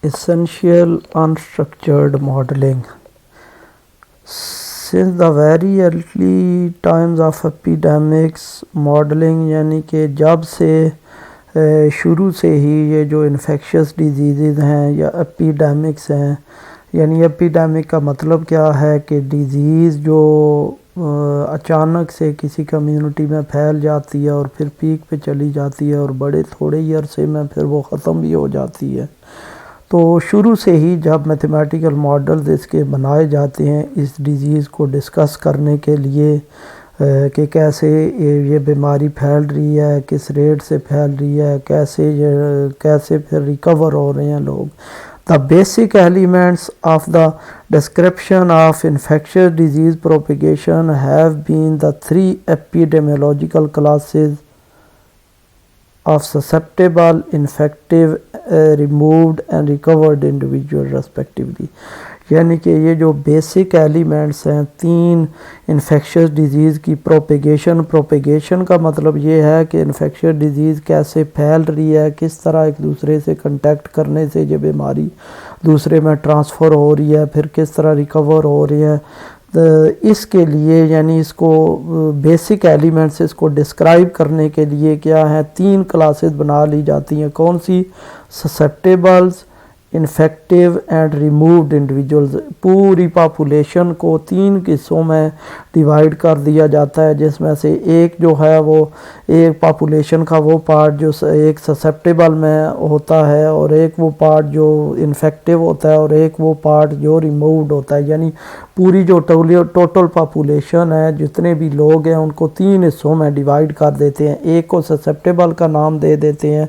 essential unstructured modeling. Since the very early times of epidemics, modeling یعنی کہ جب سے شروع سے ہی یہ جو انفیکشس ڈیزیزز ہیں یا ایپیڈیمکس ہیں، یعنی ایپیڈیمک کا مطلب کیا ہے کہ ڈیزیز جو اچانک سے کسی کمیونٹی میں پھیل جاتی ہے اور پھر پیک پہ چلی جاتی ہے اور بڑے تھوڑے ہی عرصے میں پھر وہ ختم بھی ہو جاتی ہے۔ تو شروع سے ہی جب میتھمیٹیکل ماڈلز اس کے بنائے جاتے ہیں اس ڈیزیز کو ڈسکس کرنے کے لیے کہ کیسے یہ بیماری پھیل رہی ہے، کس ریٹ سے پھیل رہی ہے، کیسے پھر ریکور ہو رہے ہیں لوگ۔ The basic elements of the description of infectious disease propagation have been the three epidemiological classes of susceptible, infective, removed and recovered individual respectively۔ یعنی کہ یہ جو بیسک ایلیمنٹس ہیں تین انفیکشس ڈیزیز کی پروپیگیشن کا مطلب یہ ہے کہ انفیکشس ڈیزیز کیسے پھیل رہی ہے، کس طرح ایک دوسرے سے کنٹیکٹ کرنے سے یہ بیماری دوسرے میں ٹرانسفر ہو رہی ہے، پھر کس طرح ریکور ہو رہی ہے۔ اس کے لیے یعنی اس کو بیسک ایلیمنٹس اس کو ڈسکرائب کرنے کے لیے کیا ہے، تین کلاسز بنا لی جاتی ہیں۔ کون سی؟ سسیپٹیبلز، انفیکٹیو اینڈ ریمووڈ انڈیویجولز۔ پوری پاپولیشن کو تین حصوں میں ڈیوائیڈ کر دیا جاتا ہے، جس میں سے ایک جو ہے وہ ایک پاپولیشن کا وہ پارٹ جو ایک سسیپٹیبل میں ہوتا ہے، اور ایک وہ پارٹ جو انفیکٹیو ہوتا ہے، اور ایک وہ پارٹ جو ریمووڈ ہوتا ہے۔ یعنی پوری جو ٹوٹل پاپولیشن ہے، جتنے بھی لوگ ہیں ان کو تین حصوں میں ڈیوائیڈ کر دیتے ہیں۔ ایک کو سسیپٹیبل کا نام دے دیتے ہیں،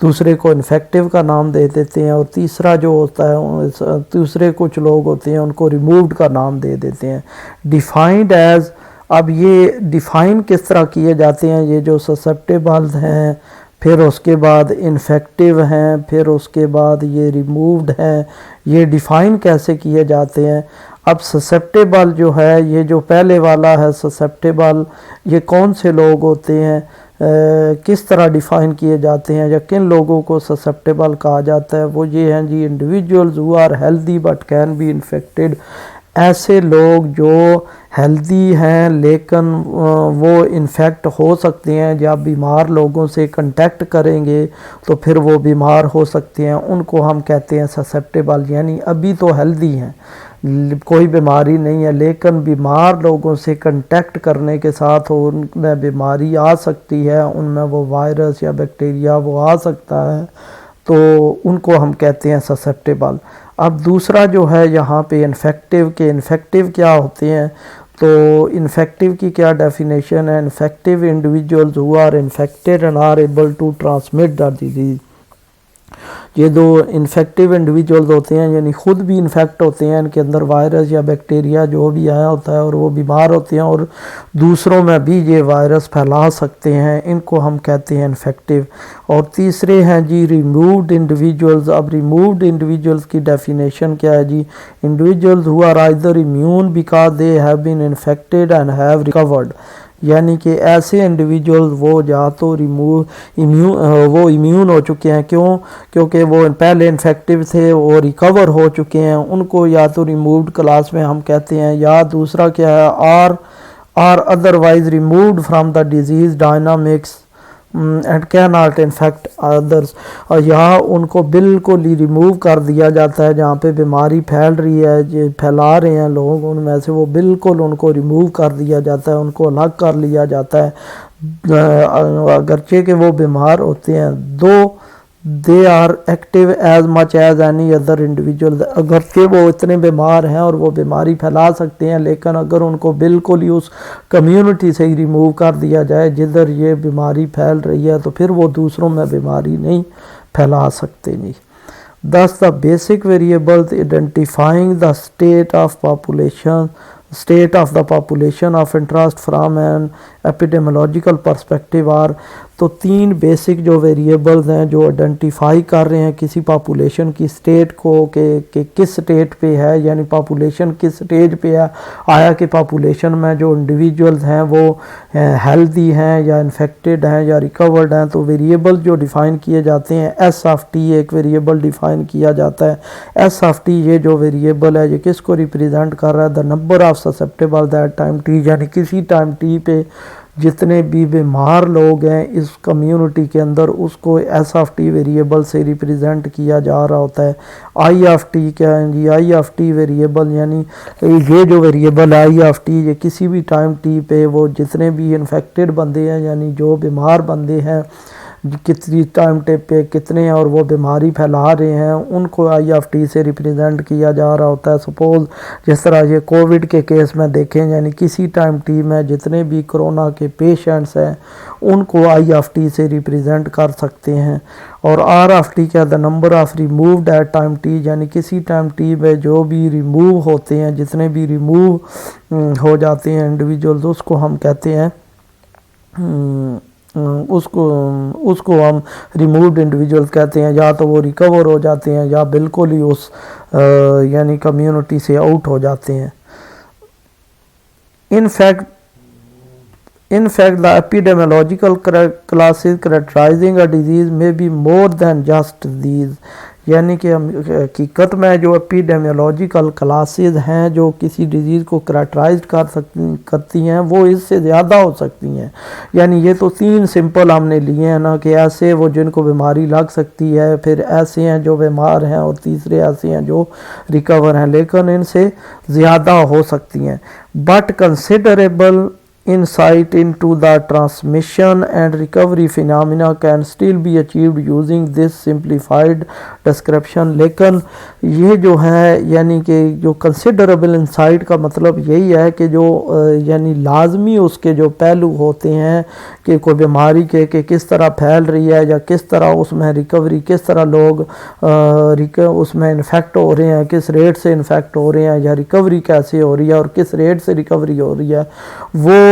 دوسرے کو انفیکٹیو کا نام دے دیتے ہیں، اور تیسرا جو ہوتا ہے دوسرے کچھ لوگ ہوتے ہیں ان کو ریمووڈ کا نام دے دیتے ہیں۔ ڈیفائنڈ ایز، اب یہ ڈیفائن کس طرح کیے جاتے ہیں؟ یہ جو سسیپٹیبلز ہیں، پھر اس کے بعد انفیکٹیو ہیں، پھر اس کے بعد یہ ریمووڈ ہیں، یہ ڈیفائن کیسے کیے جاتے ہیں؟ اب سسیپٹیبل جو ہے، یہ جو پہلے والا ہے سسیپٹیبل، یہ کون سے لوگ ہوتے ہیں، کس طرح ڈیفائن کیے جاتے ہیں، یا کن لوگوں کو سسیپٹیبل کہا جاتا ہے؟ وہ یہ ہیں جی individuals who are healthy but can be infected. ایسے لوگ جو ہیلدی ہیں لیکن وہ انفیکٹ ہو سکتے ہیں، جب بیمار لوگوں سے کنٹیکٹ کریں گے تو پھر وہ بیمار ہو سکتے ہیں، ان کو ہم کہتے ہیں سسیپٹیبل۔ یعنی ابھی تو ہیلدی ہیں، کوئی بیماری نہیں ہے، لیکن بیمار لوگوں سے کنٹیکٹ کرنے کے ساتھ ان میں بیماری آ سکتی ہے، ان میں وہ وائرس یا بیکٹیریا وہ آ سکتا ہے، تو ان کو ہم کہتے ہیں سسیپٹیبل۔ اب دوسرا جو ہے یہاں پہ انفیکٹیو کے انفیکٹیو کیا ہوتے ہیں، تو انفیکٹیو کی کیا ڈیفینیشن ہے؟ Infective individuals who are infected and are able to transmit the disease. یہ دو انفیکٹیو انڈیویجولز ہوتے ہیں یعنی خود بھی انفیکٹ ہوتے ہیں، ان کے اندر وائرس یا بیکٹیریا جو بھی آیا ہوتا ہے اور وہ بیمار ہوتے ہیں اور دوسروں میں بھی یہ وائرس پھیلا سکتے ہیں، ان کو ہم کہتے ہیں انفیکٹیو۔ اور تیسرے ہیں جی ریمووڈ انڈیویجولز۔ اب ریمووڈ انڈیویجولز کی ڈیفینیشن کیا ہے جی؟ Individuals who are either immune because they have been infected and have recovered. یعنی کہ ایسے انڈیویجول وہ یا تو وہ امیون ہو چکے ہیں، کیونکہ وہ پہلے انفیکٹیو تھے، وہ ریکور ہو چکے ہیں، ان کو یا تو ریمووڈ کلاس میں ہم کہتے ہیں، یا دوسرا کیا ہے are otherwise removed from the disease dynamics and cannot infect others. اور یہاں ان کو بالکل ہی ریموو کر دیا جاتا ہے، جہاں پہ بیماری پھیل رہی ہے، جو پھیلا رہے ہیں لوگ، ان میں سے وہ بالکل ان کو ریموو کر دیا جاتا ہے، ان کو الگ کر لیا جاتا ہے، اگرچہ کہ وہ بیمار ہوتے ہیں۔ they are active as much as any other individual۔ اگرچہ وہ اتنے بیمار ہیں اور وہ بیماری پھیلا سکتے ہیں، لیکن اگر ان کو بالکل ہی اس کمیونٹی سے ہی ریموو کر دیا جائے جدھر یہ بیماری پھیل رہی ہے، تو پھر وہ دوسروں میں بیماری نہیں پھیلا سکتے نہیں۔ Thus the basic variables identifying the state of the population of interest from an epidemiological perspective are, تو 3 بیسک جو ویریبلز ہیں جو آئیڈینٹیفائی کر رہے ہیں کسی پاپولیشن کی سٹیٹ کو کہ کس سٹیٹ پہ ہے، یعنی پاپولیشن کس سٹیج پہ ہے، آیا کہ پاپولیشن میں جو انڈیویجولز ہیں وہ ہیلدی ہیں یا انفیکٹڈ ہیں یا ریکورڈ ہیں، تو ویریبل جو ڈیفائن کیے جاتے ہیں ایس آف ٹی ایک ویریبل ڈیفائن کیا جاتا ہے۔ ایس آف ٹی یہ جو ویریبل ہے یہ کس کو ریپریزنٹ کر رہا ہے؟ دا number of susceptible that time T, یعنی کسی ٹائم ٹی پہ جتنے بھی بیمار لوگ ہیں اس کمیونٹی کے اندر اس کو ایس آف ٹی ویریبل سے ریپریزنٹ کیا جا رہا ہوتا ہے۔ آئی آف ٹی کیا ہے جی؟ آئی آف ٹی ویریبل یعنی یہ جو ویریبل آئی آف ٹی یہ کسی بھی ٹائم ٹی پہ وہ جتنے بھی انفیکٹڈ بندے ہیں یعنی جو بیمار بندے ہیں کتنی ٹائم ٹیپ پہ کتنے اور وہ بیماری پھیلا رہے ہیں ان کو آئی آف ٹی سے ریپریزنٹ کیا جا رہا ہوتا ہے۔ سپوز جس طرح یہ کووڈ کے کیس میں دیکھیں یعنی کسی ٹائم ٹی میں جتنے بھی کرونا کے پیشنٹس ہیں ان کو آئی آف ٹی سے ریپریزنٹ کر سکتے ہیں۔ اور آر آف ٹی کیا؟ The number of removed at time T, یعنی کسی ٹائم ٹی میں جو بھی ریموو ہوتے ہیں جتنے بھی ریموو ہو جاتے ہیں انڈیویجولز اس کو ہم کہتے ہیں اس کو ہم ریمووڈ انڈیویجول کہتے ہیں، یا تو وہ ریکور ہو جاتے ہیں یا بالکل ہی اس یعنی کمیونٹی سے آؤٹ ہو جاتے ہیں۔ In fact, the epidemiological classes characterizing a disease may be more than just these، یعنی کہ حقیقت میں جو ایپیڈیمیولوجیکل کلاسز ہیں جو کسی ڈیزیز کو کریکٹرائز کرتی ہیں وہ اس سے زیادہ ہو سکتی ہیں۔ یعنی یہ تو 3 سمپل ہم نے لیے ہیں نا کہ ایسے وہ جن کو بیماری لگ سکتی ہے، پھر ایسے ہیں جو بیمار ہیں، اور تیسرے ایسے ہیں جو ریکور ہیں، لیکن ان سے زیادہ ہو سکتی ہیں۔ But considerable insight into the transmission and recovery phenomena can still be achieved using this simplified description، لیکن یہ جو ہے یعنی کہ جو considerable insight کا مطلب یہی ہے کہ جو یعنی لازمی اس کے جو پہلو ہوتے ہیں کہ کوئی بیماری کے کہ کس طرح پھیل رہی ہے یا کس طرح اس میں ریکوری، کس طرح لوگ اس میں انفیکٹ ہو رہے ہیں، کس ریٹ سے انفیکٹ ہو رہے ہیں، یا ریکوری کیسے ہو رہی ہے اور کس ریٹ سے ریکوری ہو رہی ہے، وہ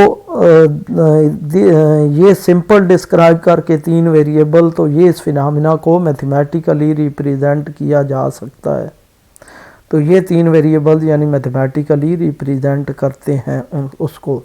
یہ سمپل ڈسکرائب کر کے 3 ویریبل تو یہ اس فینامنا کو میتھمیٹیکلی ریپریزنٹ کیا جا سکتا ہے۔ تو یہ 3 ویریبل یعنی میتھمیٹیکلی ریپریزنٹ کرتے ہیں اس کو۔